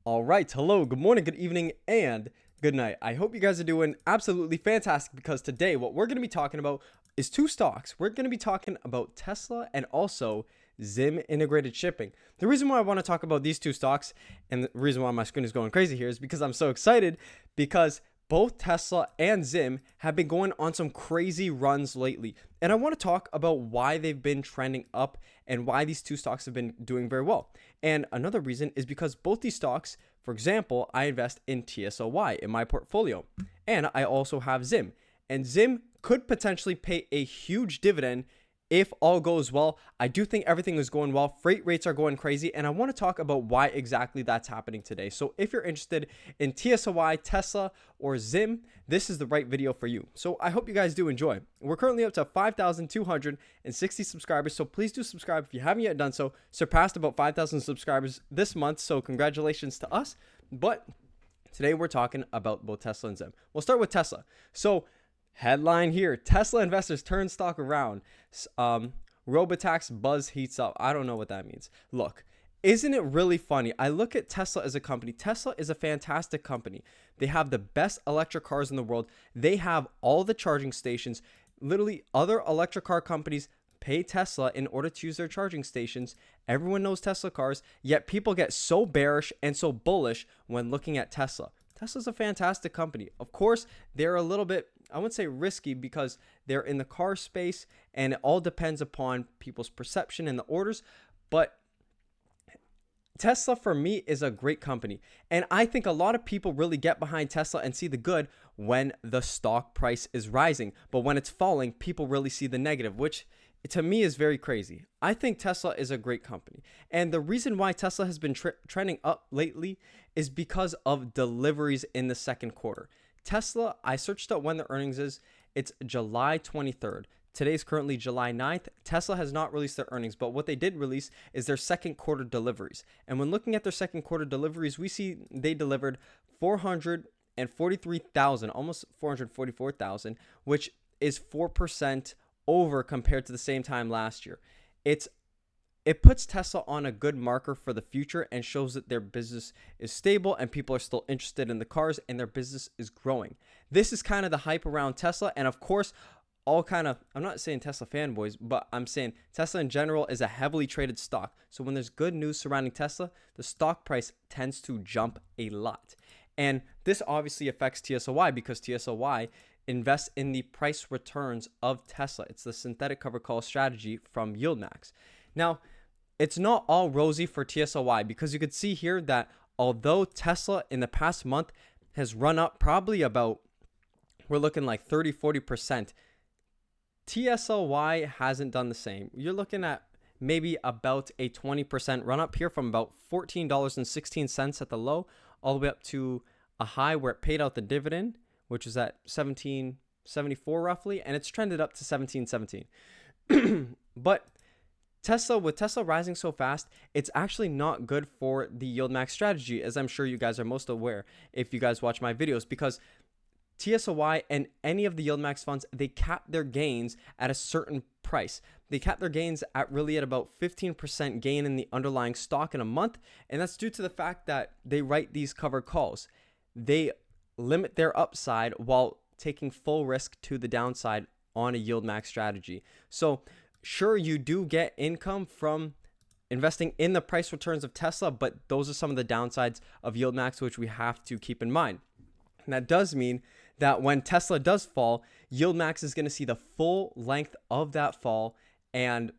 All right. Hello, good morning, good evening, and good night. I hope you guys are doing absolutely fantastic because today what we're going to be talking about is two stocks. We're going to be talking about Tesla and also ZIM integrated shipping. The reason why I want to talk about these two stocks and the reason why my screen is going crazy here is because I'm so excited because both Tesla and ZIM have been going on some crazy runs lately. And I want to talk about why they've been trending up and why these two stocks have been doing very well. And another reason is because both these stocks, for example, I invest in TSLY in my portfolio. And I also have ZIM. And ZIM could potentially pay a huge dividend if all goes well. I do think everything is going well. Freight rates are going crazy, and I want to talk about why exactly that's happening today. So if you're interested in TSLY, Tesla, or ZIM, this is the right video for you. So I hope you guys do enjoy. We're currently up to 5,260 subscribers, so please do subscribe if you haven't yet done so. Surpassed about 5,000 subscribers this month, so congratulations to us. But today we're talking about both Tesla and ZIM. We'll start with Tesla. So headline here, Tesla investors turn stock around. Robotax buzz heats up. I don't know what that means. Look, isn't it really funny? I look at Tesla as a company. Tesla is a fantastic company. They have the best electric cars in the world. They have all the charging stations. Literally, other electric car companies pay Tesla in order to use their charging stations. Everyone knows Tesla cars, yet people get so bearish and so bullish when looking at Tesla. Tesla's a fantastic company. Of course, they're a little bit, I wouldn't say risky, because they're in the car space and it all depends upon people's perception and the orders. But Tesla for me is a great company. And I think a lot of people really get behind Tesla and see the good when the stock price is rising. But when it's falling, people really see the negative, which to me is very crazy. I think Tesla is a great company. And the reason why Tesla has been trending up lately is because of deliveries in the second quarter. Tesla, I searched out when the earnings is. It's July 23rd. Today's currently July 9th. Tesla has not released their earnings, but what they did release is their second quarter deliveries. And when looking at their second quarter deliveries, we see they delivered 443,000, almost 444,000, which is 4% over compared to the same time last year. It puts Tesla on a good marker for the future and shows that their business is stable and people are still interested in the cars and their business is growing. This is kind of the hype around Tesla. And of course, I'm not saying Tesla fanboys, but I'm saying Tesla in general is a heavily traded stock. So when there's good news surrounding Tesla, the stock price tends to jump a lot. And this obviously affects TSLY because TSLY invests in the price returns of Tesla. It's the synthetic cover call strategy from YieldMax. Now, it's not all rosy for TSLY because you could see here that although Tesla in the past month has run up probably about, we're looking like 30-40%, TSLY hasn't done the same. You're looking at maybe about a 20% run up here from about $14.16 at the low all the way up to a high where it paid out the dividend, which is at $17.74 roughly, and it's trended up to $17.17. But with Tesla rising so fast, it's actually not good for the YieldMax strategy, as I'm sure you guys are most aware if you guys watch my videos, because TSLY and any of the YieldMax funds, they cap their gains at a certain price. They cap their gains at about 15% gain in the underlying stock in a month, and that's due to the fact that they write these covered calls. They limit their upside while taking full risk to the downside on a YieldMax strategy. So sure, you do get income from investing in the price returns of Tesla, but those are some of the downsides of YieldMax, which we have to keep in mind. And that does mean that when Tesla does fall, YieldMax is going to see the full length of that fall, and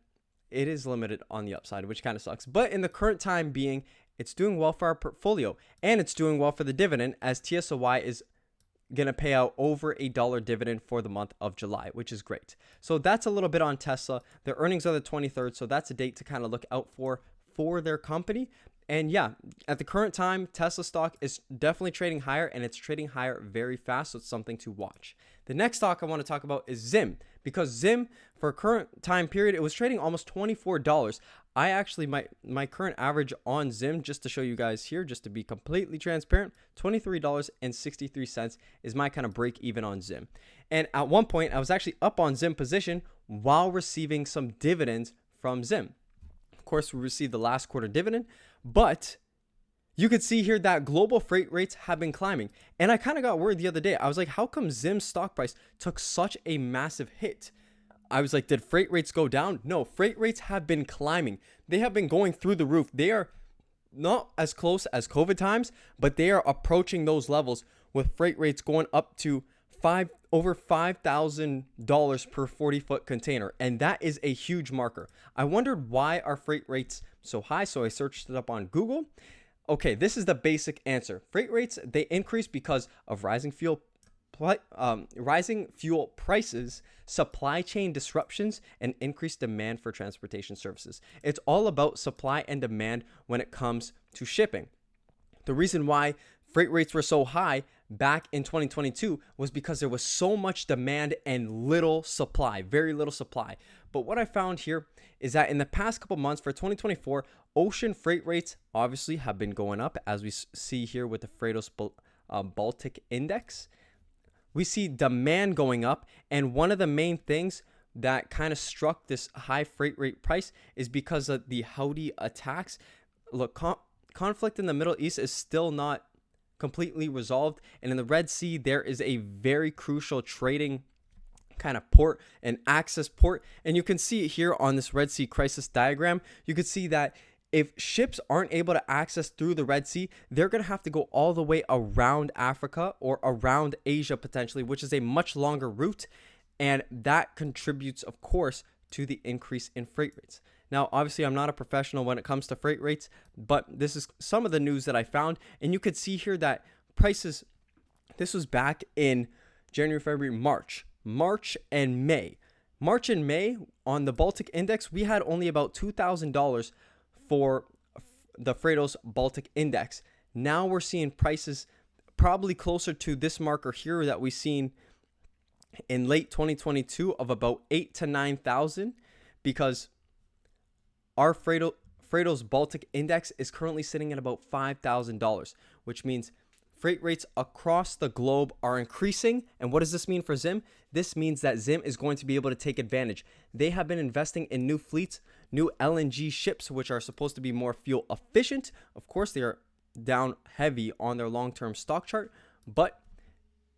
it is limited on the upside, which kind of sucks. But in the current time being, it's doing well for our portfolio, and it's doing well for the dividend, as TSLY is going to pay out over $1 dividend for the month of July, which is great. So that's a little bit on Tesla. Their earnings are the 23rd, so that's a date to kind of look out for their company. And yeah, at the current time, Tesla stock is definitely trading higher, and it's trading higher very fast, so it's something to watch. The next stock I want to talk about is ZIM, because ZIM, for a current time period, it was trading almost $24. I actually, my current average on ZIM, just to show you guys here, just to be completely transparent, $23.63 is my kind of break even on ZIM. And at one point, I was actually up on ZIM position while receiving some dividends from ZIM. Of course, we received the last quarter dividend, but you could see here that global freight rates have been climbing. And I kind of got worried the other day. I was like, how come ZIM's stock price took such a massive hit? I was like, did freight rates go down? No, freight rates have been climbing. They have been going through the roof. They are not as close as COVID times, but they are approaching those levels with freight rates going up to over $5,000 per 40-foot container. And that is a huge marker. I wondered why are freight rates so high, so I searched it up on Google. Okay, this is the basic answer. Freight rates, they increase because of rising fuel prices, supply chain disruptions, and increased demand for transportation services. It's all about supply and demand when it comes to shipping. The reason why freight rates were so high back in 2022 was because there was so much demand and little supply, very little supply. But what I found here is that in the past couple months for 2024, ocean freight rates obviously have been going up, as we see here with the Freightos Baltic Index. We see demand going up, and one of the main things that kind of struck this high freight rate price is because of the Houthi attacks. Look, conflict in the Middle East is still not completely resolved, and in the Red Sea there is a very crucial trading kind of port and access port, and you can see it here on this Red Sea crisis diagram. You can see that if ships aren't able to access through the Red Sea, they're going to have to go all the way around Africa or around Asia potentially, which is a much longer route, and that contributes, of course, to the increase in freight rates. Now, obviously, I'm not a professional when it comes to freight rates, but this is some of the news that I found, and you could see here that prices, this was back in January, February, March and May. March and May on the Baltic Index, we had only about $2,000 for the Freightos Baltic Index. Now we're seeing prices probably closer to this marker here that we've seen in late 2022 of about 8,000 to 9,000, because our Freightos Baltic Index is currently sitting at about $5,000, which means freight rates across the globe are increasing. And what does this mean for ZIM? This means that ZIM is going to be able to take advantage. They have been investing in new fleets, new LNG ships, which are supposed to be more fuel efficient. Of course, they are down heavy on their long-term stock chart, but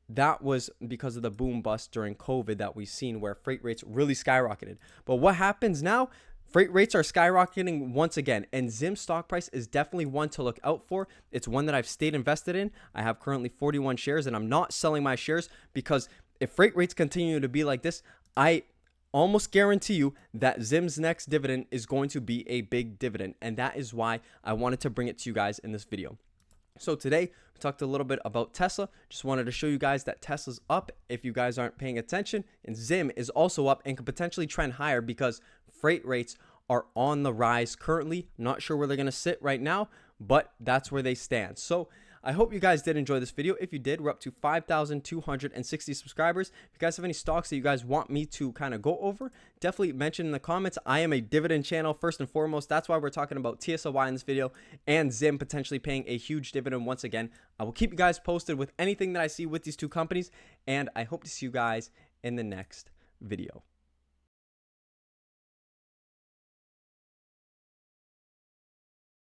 that was because of the boom bust during COVID that we've seen, where freight rates really skyrocketed. But what happens now? Freight rates are skyrocketing once again, and ZIM stock price is definitely one to look out for. It's one that I've stayed invested in. I have currently 41 shares, and I'm not selling my shares, because if freight rates continue to be like this, I almost guarantee you that ZIM's next dividend is going to be a big dividend, and that is why I wanted to bring it to you guys in this video. So today, we talked a little bit about Tesla. Just wanted to show you guys that Tesla's up if you guys aren't paying attention, and ZIM is also up and could potentially trend higher because freight rates are on the rise currently. Not sure where they're going to sit right now, but that's where they stand. So I hope you guys did enjoy this video. If you did, we're up to 5,260 subscribers. If you guys have any stocks that you guys want me to kind of go over, definitely mention in the comments. I am a dividend channel first and foremost. That's why we're talking about TSLY in this video, and ZIM potentially paying a huge dividend once again. I will keep you guys posted with anything that I see with these two companies, and I hope to see you guys in the next video.